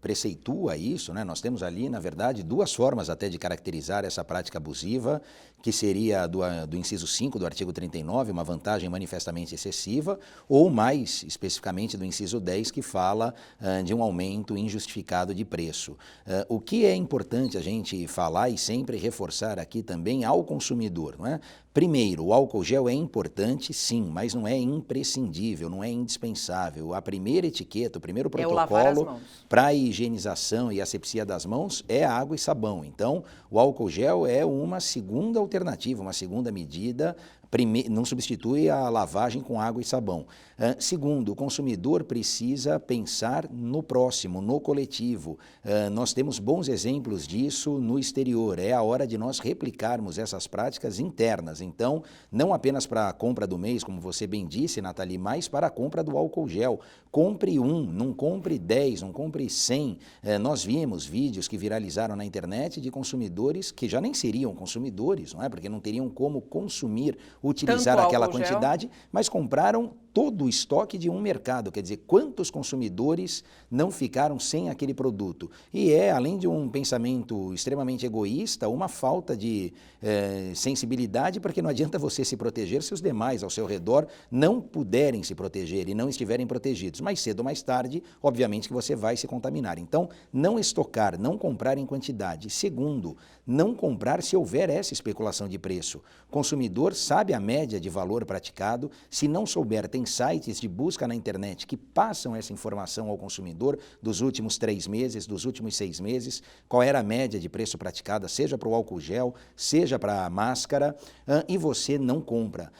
S6: preceitua isso, né? Nós temos ali, na verdade, duas formas até de caracterizar essa prática abusiva, que seria do inciso 5 do artigo 39, uma vantagem manifestamente excessiva, ou mais especificamente do inciso 10, que fala de um aumento injustificado de preço. O que é importante a gente falar e sempre reforçar aqui também ao consumidor, não é? Primeiro, o álcool gel é importante, sim, mas não é imprescindível, não é indispensável. primeira etiqueta, o primeiro
S1: É o lavar as
S6: protocolo
S1: mãos.
S6: para a higienização e asepsia das mãos é água e sabão. Então, o álcool gel é uma segunda alternativa, uma segunda medida, não substitui a lavagem com água e sabão. Segundo, o consumidor precisa pensar no próximo, no coletivo. Nós temos bons exemplos disso no exterior. É a hora de nós replicarmos essas práticas internas. Então, não apenas para a compra do mês, como você bem disse, Nathalie, mas para a compra do álcool gel. Compre um, não compre 10, não compre 100. Nós vimos vídeos que viralizaram na internet de consumidores que já nem seriam consumidores, não é? Porque não teriam como consumir, utilizar aquela quantidade, mas compraram todo o estoque de um mercado. Quer dizer, quantos consumidores não ficaram sem aquele produto? E além de um pensamento extremamente egoísta, uma falta de sensibilidade, porque não adianta você se proteger se os demais ao seu redor não puderem se proteger e não estiverem protegidos. Mais cedo ou mais tarde, obviamente que você vai se contaminar. Então, não estocar, não comprar em quantidade. Segundo, não comprar se houver essa especulação de preço. O consumidor sabe a média de valor praticado. Se não souber, tem sites de busca na internet que passam essa informação ao consumidor dos últimos 3 meses, dos últimos 6 meses, qual era a média de preço praticada, seja para o álcool gel, seja para a máscara, e você não compra.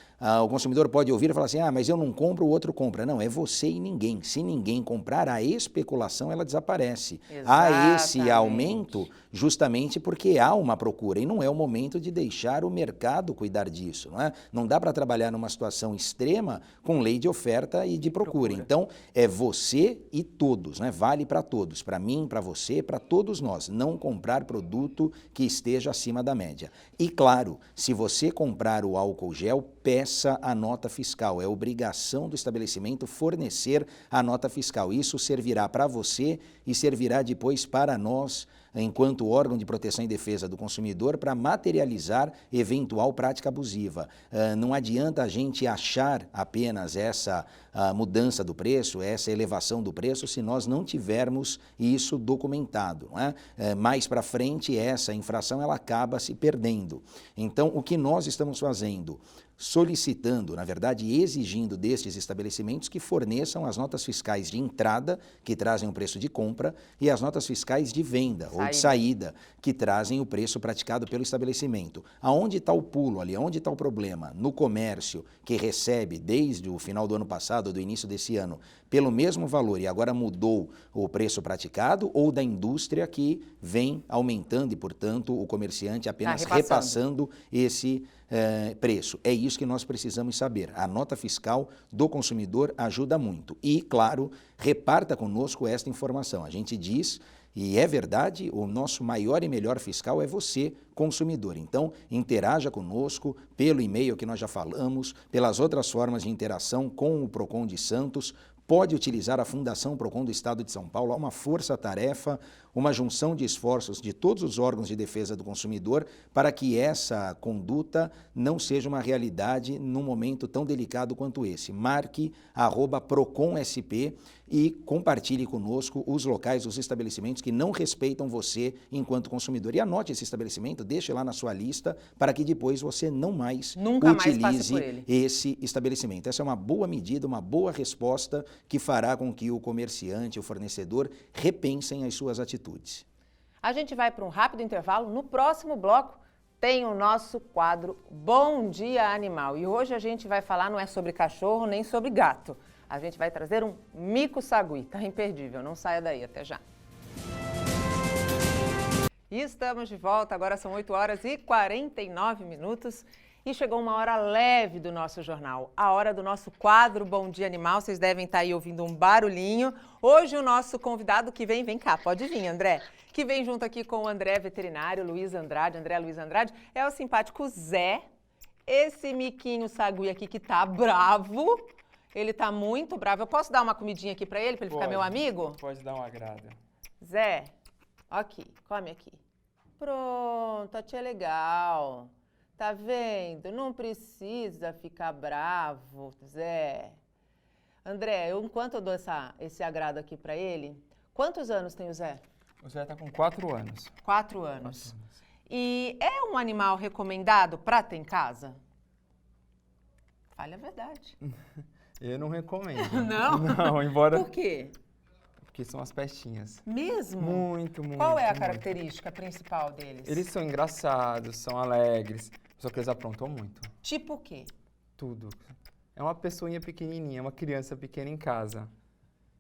S6: O consumidor pode ouvir e falar assim, mas eu não compro, o outro compra. Não, é você e ninguém. Se ninguém comprar, a especulação ela desaparece.
S1: Exatamente.
S6: Há esse aumento justamente porque há uma procura e não é o momento de deixar o mercado cuidar disso. Não é? Não dá para trabalhar numa situação extrema com lei de oferta e de procura. Então, é você e todos, né? Vale para todos, para mim, para você, para todos nós. Não comprar produto que esteja acima da média. E claro, se você comprar o álcool gel, peça a nota fiscal. É obrigação do estabelecimento fornecer a nota fiscal. Isso servirá para você e servirá depois para nós, enquanto órgão de proteção e defesa do consumidor, para materializar eventual prática abusiva. Não adianta a gente achar apenas essa mudança do preço, essa elevação do preço, se nós não tivermos isso documentado. Não é? Mais para frente, essa infração ela acaba se perdendo. Então, o que nós estamos fazendo? Solicitando, na verdade, exigindo destes estabelecimentos que forneçam as notas fiscais de entrada, que trazem o preço de compra, e as notas fiscais de venda ou de saída, que trazem o preço praticado pelo estabelecimento. Aonde está o pulo ali? Aonde está o problema? No comércio, que recebe desde o final do ano passado, ou do início desse ano, pelo mesmo valor e agora mudou o preço praticado, ou da indústria que vem aumentando e, portanto, o comerciante apenas repassando esse preço. É isso que nós precisamos saber. A nota fiscal do consumidor ajuda muito. E, claro, reparta conosco esta informação. A gente diz, e é verdade, o nosso maior e melhor fiscal é você, consumidor. Então, interaja conosco pelo e-mail que nós já falamos, pelas outras formas de interação com o Procon de Santos. Pode utilizar a Fundação Procon do Estado de São Paulo, há uma força-tarefa, uma junção de esforços de todos os órgãos de defesa do consumidor para que essa conduta não seja uma realidade num momento tão delicado quanto esse. Marque @ProconSP e compartilhe conosco os locais, os estabelecimentos que não respeitam você enquanto consumidor. E anote esse estabelecimento, deixe lá na sua lista para que depois você não mais utilize esse estabelecimento. Essa é uma boa medida, uma boa resposta que fará com que o comerciante, o fornecedor, repensem as suas atitudes.
S1: A gente vai para um rápido intervalo. No próximo bloco tem o nosso quadro Bom Dia Animal. E hoje a gente vai falar, não é sobre cachorro nem sobre gato. A gente vai trazer um mico sagui. Tá imperdível, não saia daí, até já. E estamos de volta, agora são 8h49. E chegou uma hora leve do nosso jornal, a hora do nosso quadro Bom Dia Animal. Vocês devem estar aí ouvindo um barulhinho. Hoje o nosso convidado que vem cá, pode vir, André, que vem junto aqui com o André veterinário, André Luiz Andrade, é o simpático Zé. Esse miquinho sagui aqui que tá bravo, ele tá muito bravo. Eu posso dar uma comidinha aqui pra ele ficar meu amigo?
S15: Pode dar um agrado.
S1: Zé, aqui, come aqui. Pronto, a tia é legal. Tá vendo? Não precisa ficar bravo, Zé. André, enquanto eu dou esse agrado aqui pra ele, quantos anos tem o Zé?
S15: O Zé tá com 4 anos.
S1: 4 anos. E é um animal recomendado pra ter em casa? Fale a verdade.
S15: Eu não recomendo.
S1: Não?
S15: Não, embora...
S1: Por quê?
S15: Porque são as pestinhas.
S1: Mesmo?
S15: Muito.
S1: Qual é a
S15: muito.
S1: característica principal deles?
S15: Eles são engraçados, são alegres, só que eles aprontam muito.
S1: Tipo o quê?
S15: Tudo. É uma pessoinha pequenininha, uma criança pequena em casa.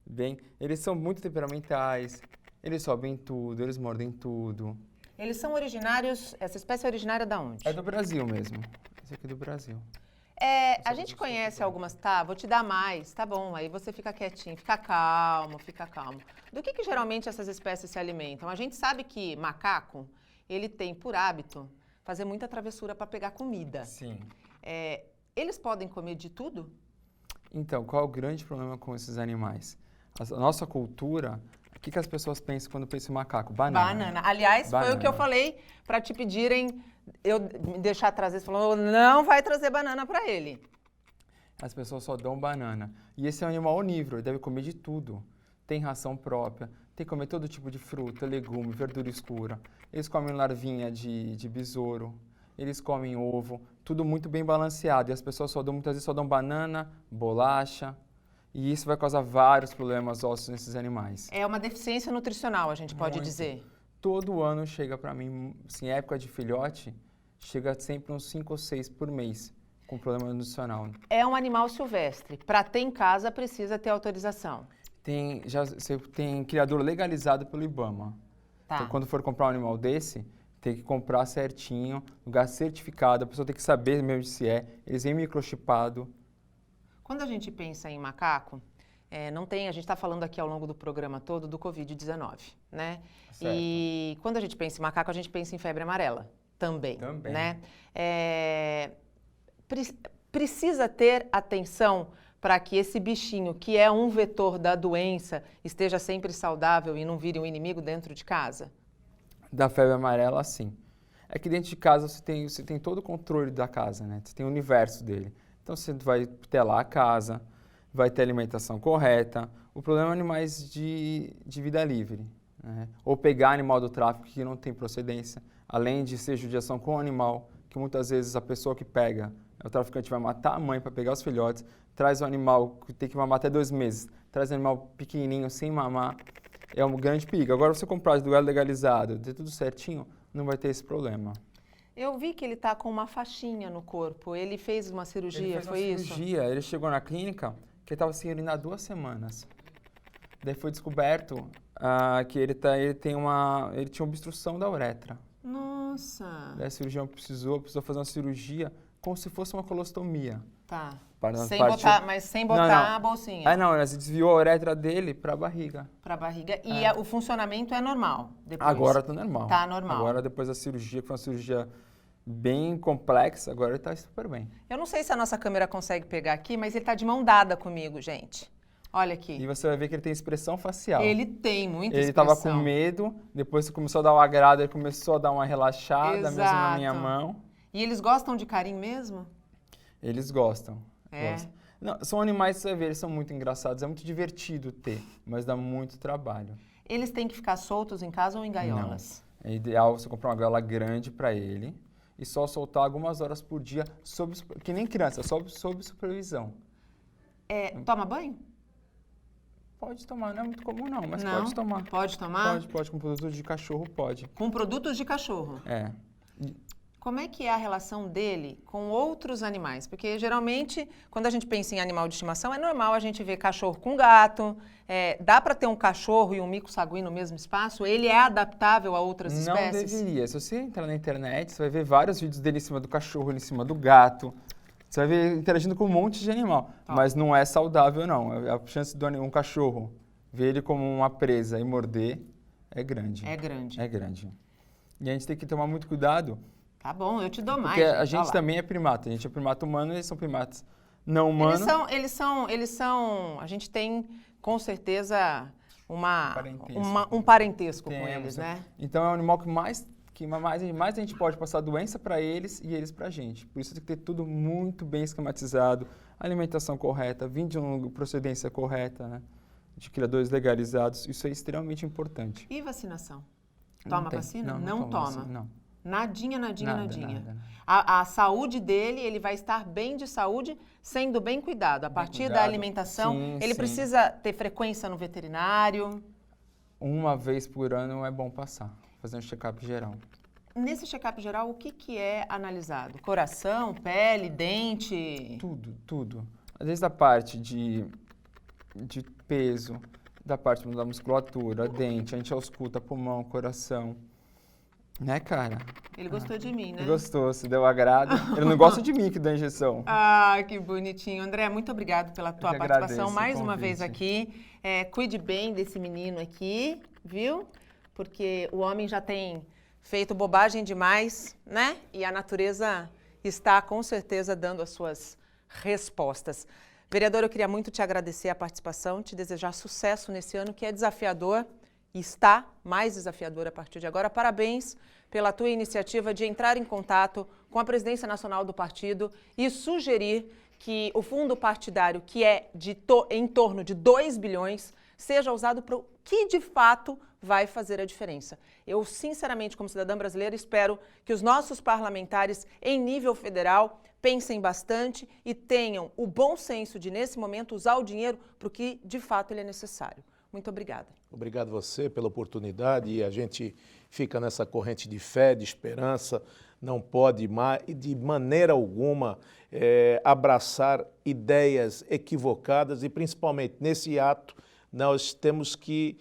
S15: Bem, eles são muito temperamentais, eles sobem tudo, eles mordem tudo.
S1: Eles são originários, essa espécie é originária da onde?
S15: É do Brasil mesmo. Esse aqui é do Brasil.
S1: A gente conhece algumas, tá? Vou te dar mais, tá bom, aí você fica quietinho, fica calmo. Do que geralmente essas espécies se alimentam? A gente sabe que macaco, ele tem por hábito fazer muita travessura para pegar comida.
S15: Sim.
S1: Eles podem comer de tudo?
S15: Então, qual é o grande problema com esses animais? A nossa cultura, o que as pessoas pensam quando pensam em macaco? Banana.
S1: Aliás, foi o que eu falei para te pedirem eu me deixar trazer. Você falou, não vai trazer banana para ele.
S15: As pessoas só dão banana. E esse é um animal onívoro, ele deve comer de tudo. Tem ração própria, tem que comer todo tipo de fruta, legume, verdura escura. Eles comem larvinha de besouro, eles comem ovo, tudo muito bem balanceado. E as pessoas muitas vezes só dão banana, bolacha. E isso vai causar vários problemas ósseos nesses animais.
S1: É uma deficiência nutricional, a gente pode dizer.
S15: Todo ano chega para mim, assim, época de filhote, chega sempre uns 5 ou 6 por mês com problema nutricional.
S1: É um animal silvestre. Para ter em casa, precisa ter autorização.
S15: Você tem criador legalizado pelo IBAMA.
S1: Tá.
S15: Então, quando for comprar um animal desse, tem que comprar certinho, lugar certificado, a pessoa tem que saber mesmo se é. Eles vêm microchipado.
S1: Quando a gente pensa em macaco, a gente está falando aqui ao longo do programa todo do Covid-19, né?
S15: Certo.
S1: E quando a gente pensa em macaco, a gente pensa em febre amarela também. Né? Precisa ter atenção para que esse bichinho, que é um vetor da doença, esteja sempre saudável e não vire um inimigo dentro de casa?
S15: Da febre amarela, sim. É que dentro de casa você tem todo o controle da casa, né? Você tem o universo dele. Então você vai telar a casa, vai ter alimentação correta. O problema é animais de vida livre, né? Ou pegar animal do tráfico que não tem procedência, além de ser judiação com o animal, que muitas vezes a pessoa que pega, o traficante vai matar a mãe para pegar os filhotes, traz o animal que tem que mamar até 2 meses, traz um animal pequenininho sem mamar, é um grande perigo. Agora, você comprar de lugar legalizado, ter tudo certinho, não vai ter esse problema.
S1: Eu vi que ele está com uma faixinha no corpo. Ele fez uma cirurgia, foi isso?
S15: Cirurgia. Ele chegou na clínica que ele estava sem urinar 2 semanas. Daí foi descoberto que ele tinha uma obstrução da uretra.
S1: Nossa!
S15: Daí a cirurgião precisou fazer uma cirurgia como se fosse uma colostomia.
S1: Tá.
S15: Mas
S1: sem botar a bolsinha.
S15: Não, você desviou a uretra dele para a barriga.
S1: Para a barriga. E o funcionamento é normal? Depois.
S15: Agora está normal.
S1: Tá normal.
S15: Agora, depois da cirurgia, que foi uma cirurgia bem complexa, agora ele está super bem.
S1: Eu não sei se a nossa câmera consegue pegar aqui, mas ele está de mão dada comigo, gente. Olha aqui.
S15: E você vai ver que ele tem expressão facial.
S1: Ele tem muita
S15: expressão. Ele estava com medo, depois que começou a dar o agrado, ele começou a dar uma relaxada.
S1: Exato.
S15: Mesmo na minha mão.
S1: E eles gostam de carinho mesmo?
S15: Eles gostam. Não, são animais, você vai ver, eles são muito engraçados, é muito divertido ter, mas dá muito trabalho.
S1: Eles têm que ficar soltos em casa ou em gaiolas?
S15: Não. É ideal você comprar uma gaiola grande para ele e só soltar algumas horas por dia, que nem criança, sob supervisão.
S1: Toma banho?
S15: Pode tomar, não é muito comum não, mas
S1: não,
S15: pode tomar.
S1: Pode tomar?
S15: Pode, com produtos de cachorro pode.
S1: Com produtos de cachorro? Como é que é a relação dele com outros animais? Porque, geralmente, quando a gente pensa em animal de estimação, é normal a gente ver cachorro com gato. Dá para ter um cachorro e um mico sagui no mesmo espaço? Ele é adaptável a outras espécies?
S15: Não deveria. Se você entrar na internet, você vai ver vários vídeos dele em cima do cachorro, ele em cima do gato. Você vai ver interagindo com um monte de animal. Mas não é saudável, não. A chance de um cachorro ver ele como uma presa e morder é grande.
S1: É grande.
S15: É grande. E a gente tem que tomar muito cuidado.
S1: Tá bom, eu te dou mais.
S15: Porque a gente também é primata. A gente é primata humano e eles são primatas não humanos.
S1: Eles são... A gente tem, com certeza, um
S15: parentesco.
S1: parentesco com eles, né?
S15: Então, é um animal que mais a gente pode passar doença para eles e eles para a gente. Por isso tem que ter tudo muito bem esquematizado, alimentação correta, vindo de uma procedência correta, né? De criadores legalizados. Isso é extremamente importante.
S1: E vacinação? Toma vacina?
S15: Não toma.
S1: Nadinha.
S15: Nada.
S1: A saúde dele, ele vai estar bem de saúde, sendo bem cuidado. A partir da alimentação, ele precisa ter frequência no veterinário.
S15: Uma vez por ano é bom passar, fazer um check-up geral.
S1: Nesse check-up geral, o que é analisado? Coração, pele, dente?
S15: Tudo. Desde a parte de peso, da parte da musculatura, dente, a gente ausculta pulmão, coração. Né, cara?
S1: Ele gostou de mim, né?
S15: Ele gostou, se deu agrado. Ele não gosta de mim que dá injeção.
S1: Ah, que bonitinho. André, muito obrigado pela tua participação mais uma vez aqui. Cuide bem desse menino aqui, viu? Porque o homem já tem feito bobagem demais, né? E a natureza está, com certeza, dando as suas respostas. Vereador, eu queria muito te agradecer a participação, te desejar sucesso nesse ano que é desafiador e está mais desafiador a partir de agora. Parabéns pela tua iniciativa de entrar em contato com a presidência nacional do partido e sugerir que o fundo partidário, que é em torno de 2 bilhões, seja usado para o que de fato vai fazer a diferença. Eu, sinceramente, como cidadã brasileira, espero que os nossos parlamentares, em nível federal, pensem bastante e tenham o bom senso de, nesse momento, usar o dinheiro para o que de fato ele é necessário. Muito obrigada.
S5: Obrigado você pela oportunidade e a gente fica nessa corrente de fé, de esperança, não pode de maneira alguma abraçar ideias equivocadas e principalmente nesse ato nós temos que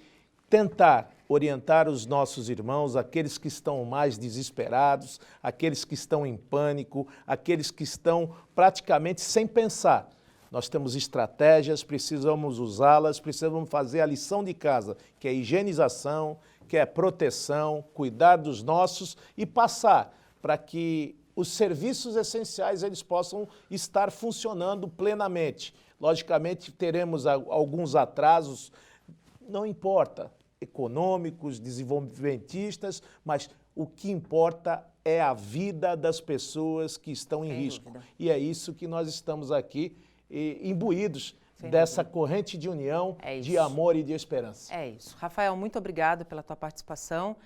S5: tentar orientar os nossos irmãos, aqueles que estão mais desesperados, aqueles que estão em pânico, aqueles que estão praticamente sem pensar. Nós temos estratégias, precisamos usá-las, precisamos fazer a lição de casa, que é higienização, que é proteção, cuidar dos nossos e passar para que os serviços essenciais eles possam estar funcionando plenamente. Logicamente, teremos alguns atrasos, não importa, econômicos, desenvolvimentistas, mas o que importa é a vida das pessoas que estão em risco. E é isso que nós estamos aqui imbuídos dessa corrente de união, de amor e de esperança.
S1: É isso. Rafael, muito obrigado pela tua participação.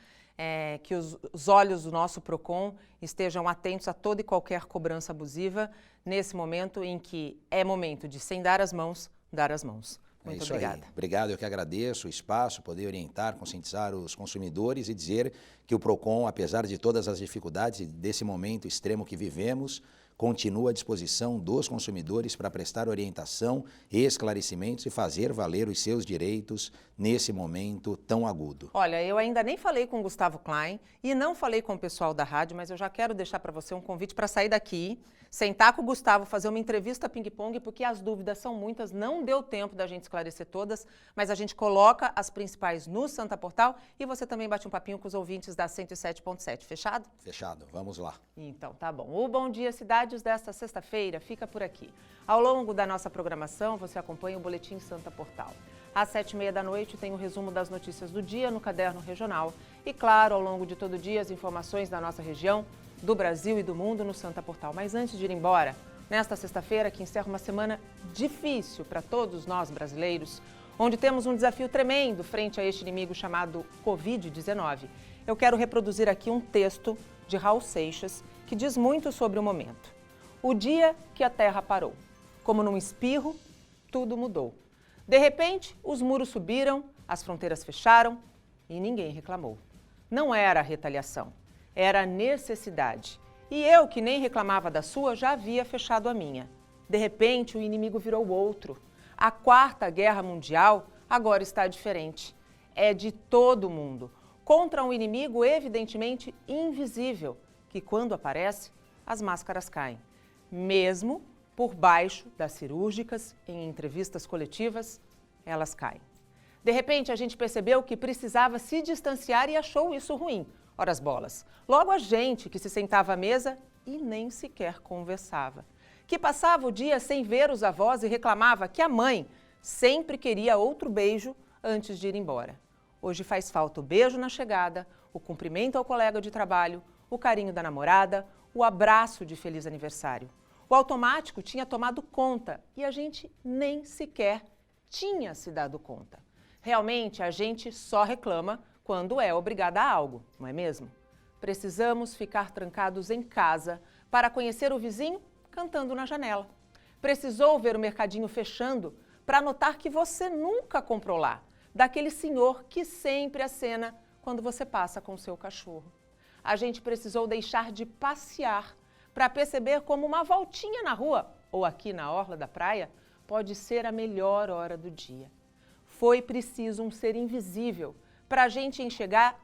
S1: Que os olhos do nosso PROCON estejam atentos a toda e qualquer cobrança abusiva nesse momento em que é momento de, sem dar as mãos, dar as mãos. Muito obrigada.
S6: Aí. Obrigado, eu que agradeço o espaço, poder orientar, conscientizar os consumidores e dizer que o PROCON, apesar de todas as dificuldades e desse momento extremo que vivemos, continua à disposição dos consumidores para prestar orientação, esclarecimentos e fazer valer os seus direitos nesse momento tão agudo.
S1: Olha, eu ainda nem falei com o Gustavo Klein e não falei com o pessoal da rádio, mas eu já quero deixar para você um convite para sair daqui, sentar com o Gustavo, fazer uma entrevista ping-pong, porque as dúvidas são muitas, não deu tempo da gente esclarecer todas, mas a gente coloca as principais no Santa Portal e você também bate um papinho com os ouvintes da 107.7. Fechado?
S6: Fechado, vamos lá.
S1: Então, tá bom. O Bom Dia Cidades desta sexta-feira fica por aqui. Ao longo da nossa programação, você acompanha o Boletim Santa Portal. Às 7h30 da noite tem o resumo das notícias do dia no Caderno Regional. E, claro, ao longo de todo o dia, as informações da nossa região, do Brasil e do mundo no Santa Portal. Mas antes de ir embora, nesta sexta-feira, que encerra uma semana difícil para todos nós brasileiros, onde temos um desafio tremendo frente a este inimigo chamado Covid-19, eu quero reproduzir aqui um texto de Raul Seixas que diz muito sobre o momento. O dia que a Terra parou. Como num espirro, tudo mudou. De repente, os muros subiram, as fronteiras fecharam e ninguém reclamou. Não era a retaliação, era a necessidade. E eu, que nem reclamava da sua, já havia fechado a minha. De repente, o inimigo virou outro. A Quarta Guerra Mundial agora está diferente. É de todo mundo, contra um inimigo evidentemente invisível, que quando aparece, as máscaras caem. Mesmo por baixo das cirúrgicas, em entrevistas coletivas, elas caem. De repente, a gente percebeu que precisava se distanciar e achou isso ruim. Ora as bolas. Logo a gente que se sentava à mesa e nem sequer conversava. Que passava o dia sem ver os avós e reclamava que a mãe sempre queria outro beijo antes de ir embora. Hoje faz falta o beijo na chegada, o cumprimento ao colega de trabalho, o carinho da namorada, o abraço de feliz aniversário. O automático tinha tomado conta e a gente nem sequer tinha se dado conta. Realmente, a gente só reclama quando é obrigada a algo, não é mesmo? Precisamos ficar trancados em casa para conhecer o vizinho cantando na janela. Precisou ver o mercadinho fechando para notar que você nunca comprou lá, daquele senhor que sempre acena quando você passa com o seu cachorro. A gente precisou deixar de passear para perceber como uma voltinha na rua ou aqui na orla da praia pode ser a melhor hora do dia. Foi preciso um ser invisível para a gente enxergar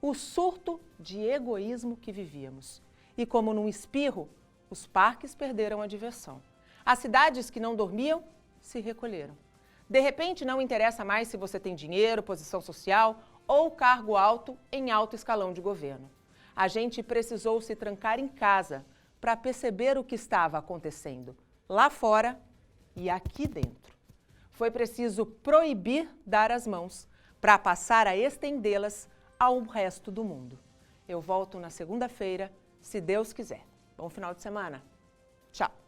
S1: o surto de egoísmo que vivíamos. E como num espirro, os parques perderam a diversão. As cidades que não dormiam se recolheram. De repente, não interessa mais se você tem dinheiro, posição social ou cargo alto em alto escalão de governo. A gente precisou se trancar em casa para perceber o que estava acontecendo lá fora e aqui dentro. Foi preciso proibir dar as mãos para passar a estendê-las ao resto do mundo. Eu volto na segunda-feira, se Deus quiser. Bom final de semana. Tchau.